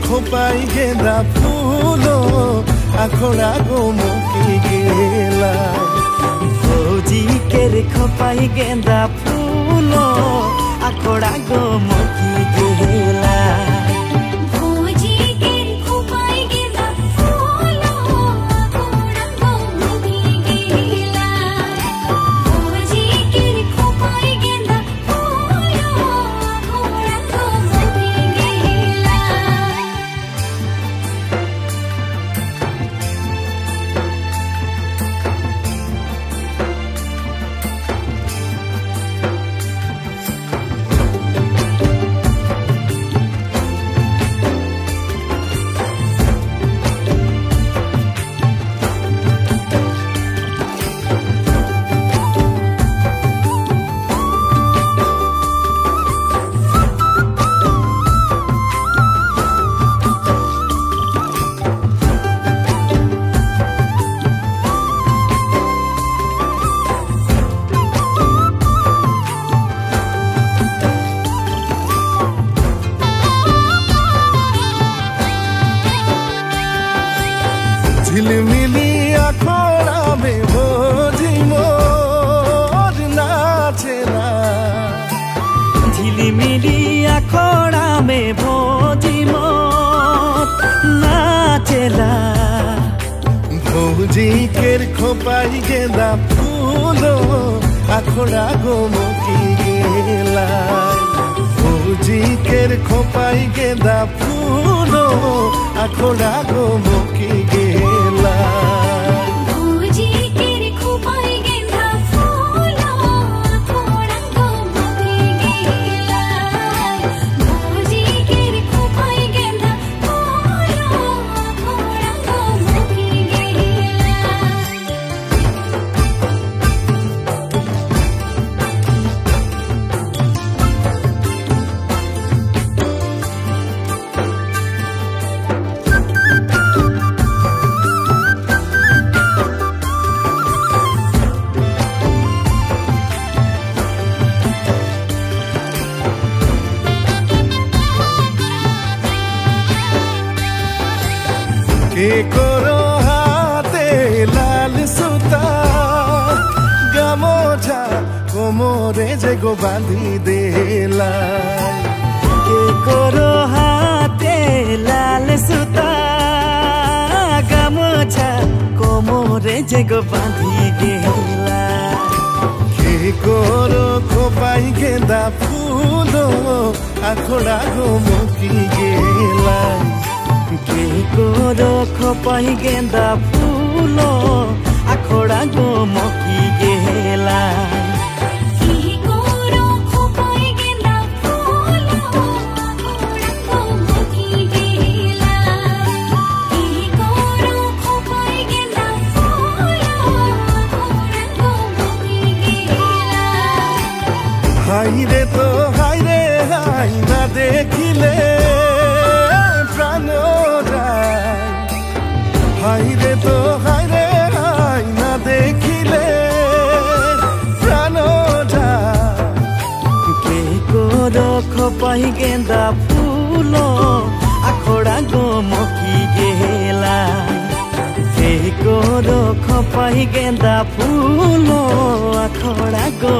খোপাই গেঁদা ফুলো আখড়া গো মকি গেলা ভৌজি কের খোপাই গেঁদা ফুলো আখড়া গো মকি গেলা झिलमिली आखड़ा में भोजी मोर नाचेला झिलिमिली आखड़ा में भौजी मोर नाचेला भौजी केर खोपाई गेंदा फूलो आखड़ा गो मकी गेला भौजी केर खोपाई गेंदा फूलो आखड़ा गो मकी गेला के करो हाथे लाल सुता गामोछा कोमरे जेगो बांधी देला के करो हाथे लाल सुता गामोछा कोमरे जेगो बांधी देला के करो खोपाई गेंदा फूलो आखड़ा गो मकी गेला के करो खोपाई गेंदा फूलो आखड़ा गो मकी गेला हाय रे तो हाय रे हाय ना देखिले प्राण যায় हाय रे तो हाय रे हाय ना देखिले प्राण যায় के करो खोपाई गेंदा फूलो आखड़ा गो मकी गेला के करो खोपाई गेंदा फूलो आखड़ा गो